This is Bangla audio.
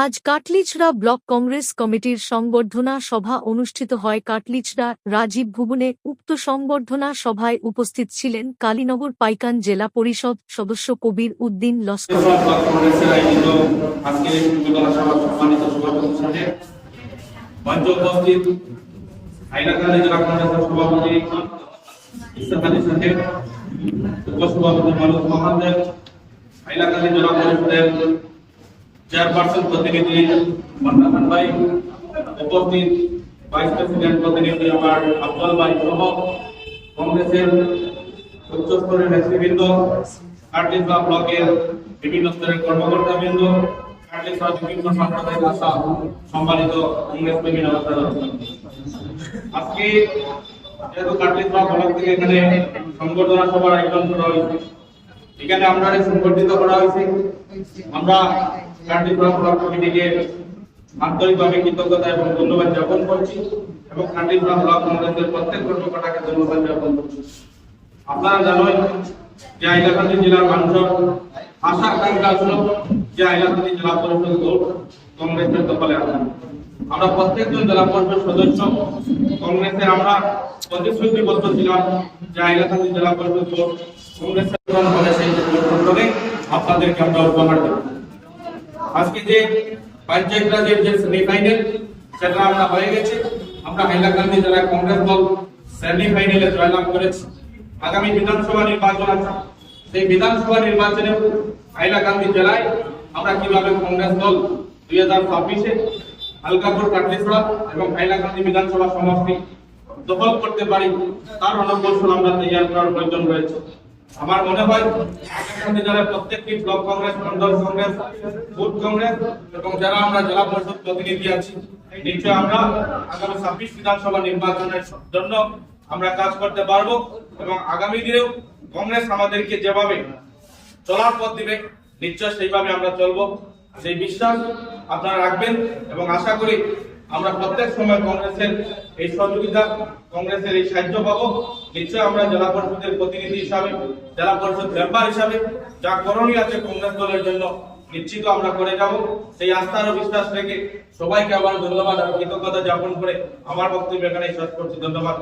আজ কাটলিছড়া ব্লক কংগ্রেস কমিটির সংবর্ধনা সভা অনুষ্ঠিত হয় কাটলিছড়া রাজীব ভবনে। উক্ত সংবর্ধনা সভায় উপস্থিত ছিলেন কালীনগর পাইকান জেলা পরিষদ সদস্য কবির উদ্দিন লস্কর। চেয়ারপারসন প্রতিনিধি মন্নাখান ভাই, উপস্থিত ভাইস প্রেসিডেন্ট প্রতিনিধি আমার আব্দুল ভাই সহ কংগ্রেসের উচ্চ স্তরের নেতৃবৃন্দ, কাটলিছড়া ব্লকের বিভিন্ন স্তরের কর্মকর্তাবৃন্দ, কাটলিছড়া বিভিন্ন সম্প্রদায়ের আশা সম্মানিত কংগ্রেস প্রেমী নবসাধক, আজকে যেহেতু কাটলিছড়া ব্লক থেকে এখানে সংবর্ধনা সভার আয়োজন করা হয়েছে, এখানে আমরা সংগঠিত করা হয়েছে। আমরা কাটলিছড়া ব্লক কমিটিকে আন্তরিকভাবে কৃতজ্ঞতা এবং ধন্যবাদ জ্ঞাপন করছি এবং কাটলিছড়া ব্লক কংগ্রেসের প্রত্যেক কর্মকর্তাকে ধন্যবাদ জ্ঞাপন করছি। আপনারা জানেন যে হাইলাকান্দি জেলার মানুষের আশা আকাঙ্ক্ষা ছিল যে হাইলাকান্দি জেলা পরিষদ ভোট কংগ্রেসের দখলে আসবে। আমরা প্রত্যেকজন জেলা পরিষদ সদস্য কংগ্রেসের আমরা প্রতিশ্রুতিবদ্ধ ছিলাম যে হাইলাকান্দি জেলা পরিষদ ভোট কংগ্রেসের সেই ভোটে আপনাদেরকে আমরা উপহার দেব। আজকে যে পঞ্চায়েত রাজের যে সেমিফাইনাল সেটা আমরা হয়ে গেছে, আমরা হাইলাকান্দি জেলা কংগ্রেস দল সেমিফাইনালে জয়লাভ করেছি। আগামী বিধানসভা নির্বাচন আছে, সেই বিধানসভা নির্বাচনে হাইলাকান্দি জেলায় আমরা কিভাবে কংগ্রেস দল 2026-এ আলগাপুর, কাটলিছড়া এবং হাইলাকান্দি বিধানসভা সমষ্টি দখল করতে পারি তার রণকৌশল আমরা তৈরি করার প্রয়োজন রয়েছে। আমার মনে হয় হাইলাকান্দি জেলার প্রত্যেকটি ব্লক কংগ্রেস, মন্ডল কংগ্রেস, বুথ কংগ্রেস এবং যারা আমরা জেলা পরিষদ প্রতিনিধি আছি, নিশ্চয় আমরা আগামী 26 বিধানসভা নির্বাচনের জন্য আমরা কাজ করতে পারবো এবং আগামী দিনেও কংগ্রেস আমাদেরকে যেভাবে চলার পথ দিবে নিশ্চয় সেইভাবে আমরা চলবো। সেই বিশ্বাস আপনারা রাখবেন এবং আশা করি আমরা প্রত্যেক সময় কংগ্রেসের এই সহযোগিতা, কংগ্রেসের এই সাহায্য পাবো। নিশ্চয় আমরা জেলা পরিষদের প্রতিনিধি হিসাবে, জেলা পরিষদ মেম্বার হিসাবে যা করণীয় আছে কংগ্রেস দলের জন্য নিশ্চিত আমরা করে যাব। সেই আস্থার ও বিশ্বাস রেখে সবাইকে আবার ধন্যবাদ আর কৃতজ্ঞতা জ্ঞাপন করে আমার বক্তব্য এখানে শেষ করছি। ধন্যবাদ।